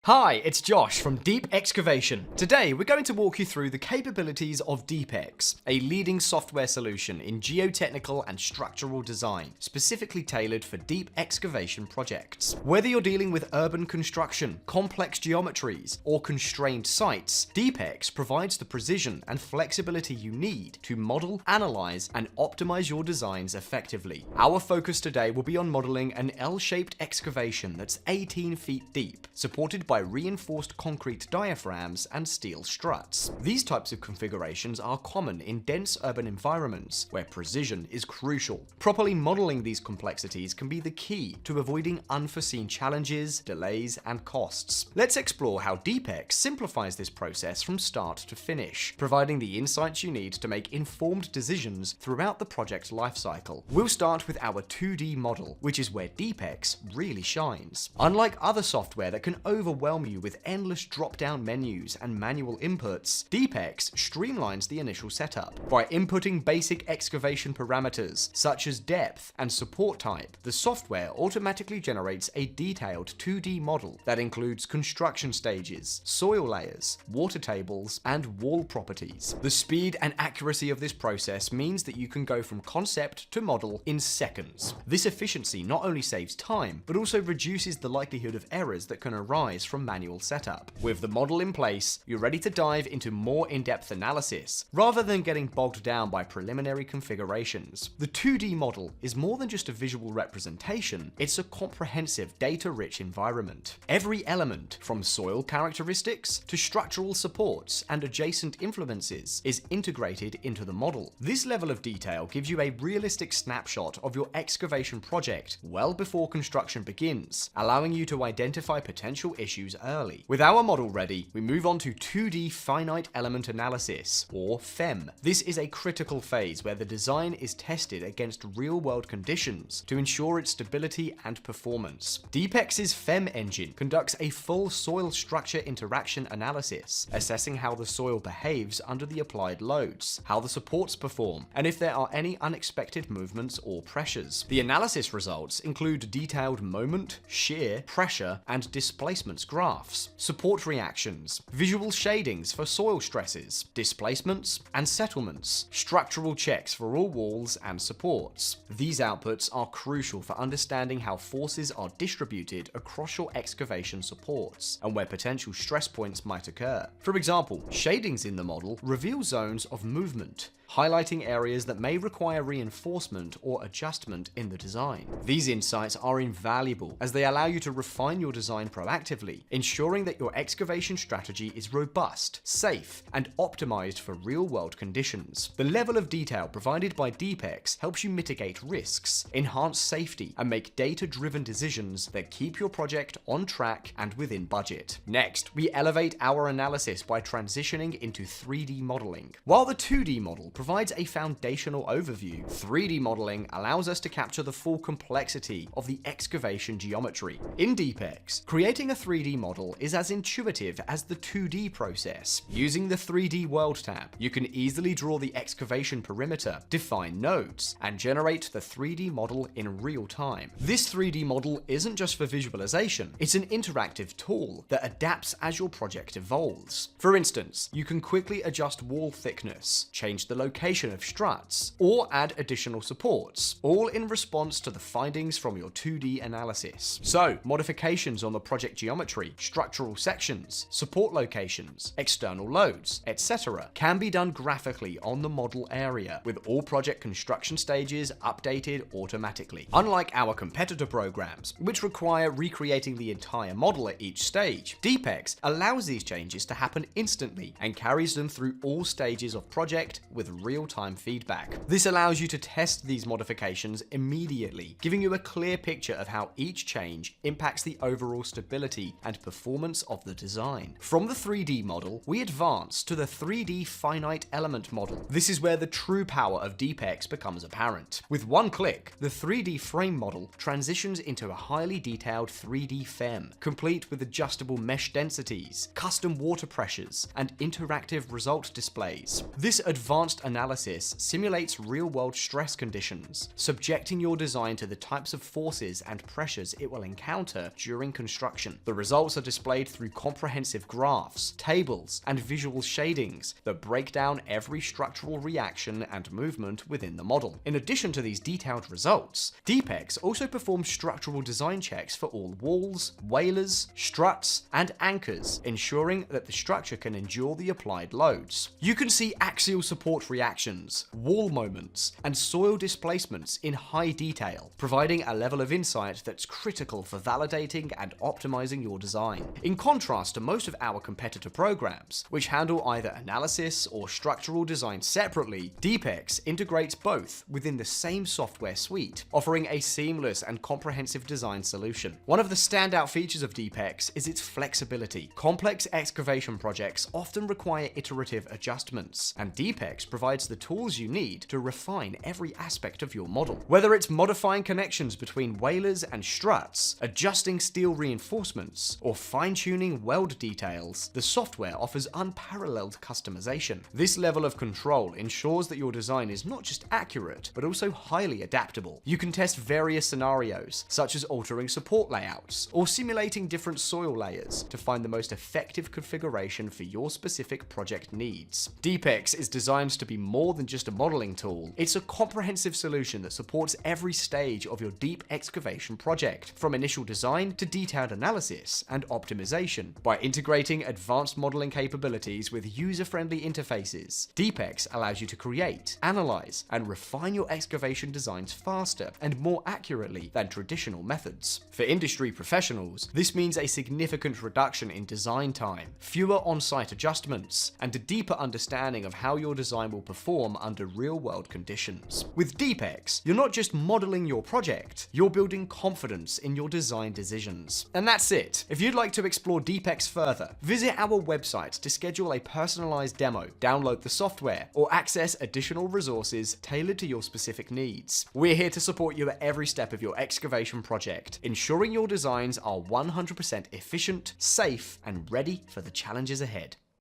Hi, it's Josh from Deep Excavation. Today, we're going to walk you through the capabilities of DeepEX, a leading software solution in geotechnical and structural design, specifically tailored for deep excavation projects. Whether you're dealing with urban construction, complex geometries, or constrained sites, DeepEX provides the precision and flexibility you need to model, analyze, and optimize your designs effectively. Our focus today will be on modeling an L-shaped excavation that's 18 feet deep, supported by reinforced concrete diaphragms and steel struts. These types of configurations are common in dense urban environments where precision is crucial. Properly modeling these complexities can be the key to avoiding unforeseen challenges, delays, and costs. Let's explore how DeepEX simplifies this process from start to finish, providing the insights you need to make informed decisions throughout the project lifecycle. We'll start with our 2D model, which is where DeepEX really shines. Unlike other software that can overwhelm you with endless drop-down menus and manual inputs, DeepEX streamlines the initial setup. By inputting basic excavation parameters such as depth and support type, the software automatically generates a detailed 2D model that includes construction stages, soil layers, water tables, and wall properties. The speed and accuracy of this process means that you can go from concept to model in seconds. This efficiency not only saves time, but also reduces the likelihood of errors that can arise from manual setup. With the model in place, you're ready to dive into more in-depth analysis, rather than getting bogged down by preliminary configurations. The 2D model is more than just a visual representation, it's a comprehensive, data-rich environment. Every element, from soil characteristics to structural supports and adjacent influences, is integrated into the model. This level of detail gives you a realistic snapshot of your excavation project well before construction begins, allowing you to identify potential issues early. With our model ready, we move on to 2D finite element analysis, or FEM. This is a critical phase where the design is tested against real-world conditions to ensure its stability and performance. DeepEX's FEM engine conducts a full soil structure interaction analysis, assessing how the soil behaves under the applied loads, how the supports perform, and if there are any unexpected movements or pressures. The analysis results include detailed moment, shear, pressure, and displacements graphs, support reactions, visual shadings for soil stresses, displacements, and settlements, structural checks for all walls and supports. These outputs are crucial for understanding how forces are distributed across your excavation supports and where potential stress points might occur. For example, shadings in the model reveal zones of movement, highlighting areas that may require reinforcement or adjustment in the design. These insights are invaluable as they allow you to refine your design proactively, ensuring that your excavation strategy is robust, safe, and optimized for real-world conditions. The level of detail provided by DeepEX helps you mitigate risks, enhance safety, and make data-driven decisions that keep your project on track and within budget. Next, we elevate our analysis by transitioning into 3D modeling. While the 2D model provides a foundational overview, 3D modeling allows us to capture the full complexity of the excavation geometry. In DeepEX, creating a 3D model is as intuitive as the 2D process. Using the 3D World tab, you can easily draw the excavation perimeter, define nodes, and generate the 3D model in real time. This 3D model isn't just for visualization, it's an interactive tool that adapts as your project evolves. For instance, you can quickly adjust wall thickness, change the location of struts, or add additional supports, all in response to the findings from your 2D analysis. So, modifications on the project geometry, structural sections, support locations, external loads, etc. can be done graphically on the model area, with all project construction stages updated automatically. Unlike our competitor programs, which require recreating the entire model at each stage, DeepEX allows these changes to happen instantly and carries them through all stages of project with real-time feedback. This allows you to test these modifications immediately, giving you a clear picture of how each change impacts the overall stability and performance of the design. From the 3D model, we advance to the 3D finite element model. This is where the true power of DeepEX becomes apparent. With one click, the 3D frame model transitions into a highly detailed 3D FEM, complete with adjustable mesh densities, custom water pressures, and interactive result displays. This advanced analysis simulates real-world stress conditions, subjecting your design to the types of forces and pressures it will encounter during construction. The results are displayed through comprehensive graphs, tables, and visual shadings that break down every structural reaction and movement within the model. In addition to these detailed results, DeepEX also performs structural design checks for all walls, wailers, struts, and anchors, ensuring that the structure can endure the applied loads. You can see axial support reactions, wall moments, and soil displacements in high detail, providing a level of insight that's critical for validating and optimizing your design. In contrast to most of our competitor programs, which handle either analysis or structural design separately, DeepEX integrates both within the same software suite, offering a seamless and comprehensive design solution. One of the standout features of DeepEX is its flexibility. Complex excavation projects often require iterative adjustments, and DeepEX provides the tools you need to refine every aspect of your model. Whether it's modifying connections between wailers and struts, adjusting steel reinforcements, or fine-tuning weld details, the software offers unparalleled customization. This level of control ensures that your design is not just accurate, but also highly adaptable. You can test various scenarios, such as altering support layouts, or simulating different soil layers to find the most effective configuration for your specific project needs. DeepEX is designed to be more than just a modeling tool. It's a comprehensive solution that supports every stage of your deep excavation project, from initial design to detailed analysis and optimization. By integrating advanced modeling capabilities with user-friendly interfaces, DeepEX allows you to create, analyze, and refine your excavation designs faster and more accurately than traditional methods. For industry professionals, this means a significant reduction in design time, fewer on-site adjustments, and a deeper understanding of how your design will perform under real-world conditions. With DeepEX, you're not just modeling your project, you're building confidence in your design decisions. And that's it. If you'd like to explore DeepEX further, visit our website to schedule a personalized demo, download the software, or access additional resources tailored to your specific needs. We're here to support you at every step of your excavation project, ensuring your designs are 100% efficient, safe, and ready for the challenges ahead.